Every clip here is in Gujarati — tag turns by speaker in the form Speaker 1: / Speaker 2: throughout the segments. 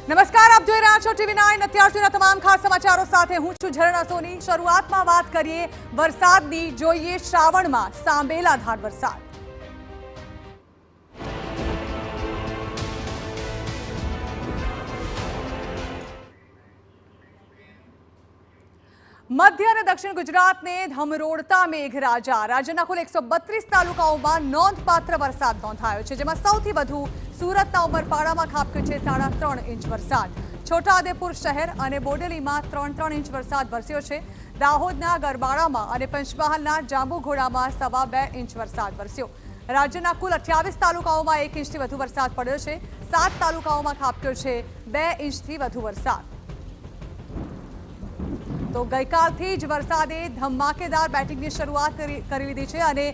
Speaker 1: નમસ્કાર, આપ જોઈ રહ્યા છો TV9 અત્યાર સુધીના તમામ ખાસ સમાચારો સાથે હું છું ઝરણા સોની। શરૂઆતમાં વાત કરીએ વરસાદની। જોઈએ શ્રાવણમાં સાંબેલાધાર વરસાદ। મધ્ય અને દક્ષિણ ગુજરાતને ધમરોડતા મેઘરાજા। રાજ્યના કુલ 132 તાલુકાઓમાં નોંધપાત્ર વરસાદ નોંધાયો છે, જેમાં સૌથી વધુ સુરતના ઉમરપાડામાં ખાબક્યો છે 3.5 ઇંચ વરસાદ। છોટાઉદેપુર શહેર અને બોડેલીમાં 3.3 ઇંચ વરસાદ વરસ્યો છે। દાહોદના ગરબાડામાં અને પંચમહાલના જાંબુઘોડામાં 2.25 ઇંચ વરસાદ વરસ્યો। રાજ્યના કુલ 28 તાલુકાઓમાં 1 ઇંચથી વધુ વરસાદ પડ્યો છે। 7 તાલુકાઓમાં ખાબક્યો છે 2 ઇંચથી વધુ વરસાદ। તો ગઈકાલથી જ વરસાદે ધમાકેદાર બેટિંગની શરૂઆત કરી લીધી છે અને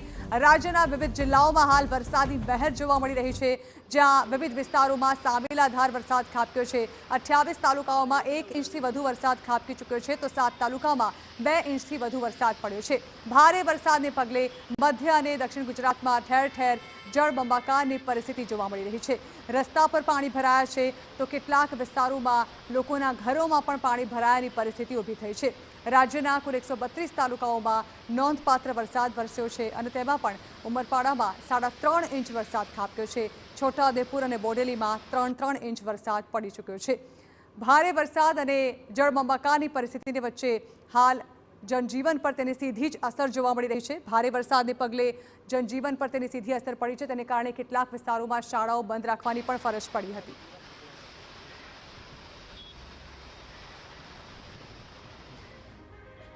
Speaker 1: રાજ્યના વિવિધ જિલ્લાઓમાં હાલ વરસાદી મહેર જોવા મળી રહી છે, જ્યાં વિવિધ વિસ્તારોમાં સાંબેલાધાર વરસાદ ખાબક્યો છે। 28 તાલુકાઓમાં 1 ઇંચથી વધુ વરસાદ ખાબકી ચૂક્યો છે, તો 7 તાલુકામાં 2 ઇંચથી વધુ વરસાદ પડ્યો છે। ભારે વરસાદને પગલે મધ્ય અને દક્ષિણ ગુજરાતમાં ઠેર ઠેર જળબંબાકારની પરિસ્થિતિ જોવા મળી રહી છે। રસ્તા પર પાણી ભરાયા છે, તો કેટલાક વિસ્તારોમાં લોકોના ઘરોમાં પણ પાણી ભરાયાની પરિસ્થિતિ ઊભી થઈ છે। રાજ્યના કુલ 132 તાલુકાઓમાં નોંધપાત્ર વરસાદ વરસ્યો છે અને તેમાં પણ ઉમરપાડામાં 3.5 ઇંચ વરસાદ ખાબક્યો છે। છોટાઉદેપુર અને બોડેલીમાં 3.3 ઇંચ વરસાદ પડી ચૂક્યો છે। ભારે વરસાદ અને જળબંબાકારની પરિસ્થિતિની વચ્ચે હાલ જનજીવન પર તેની સીધી જ અસર જોવા મળી રહી છે। ભારે વરસાદને પગલે જનજીવન પર તેની સીધી અસર પડી છે, તેને કારણે કેટલાક વિસ્તારોમાં શાળાઓ બંધ રાખવાની પણ ફરજ પડી હતી।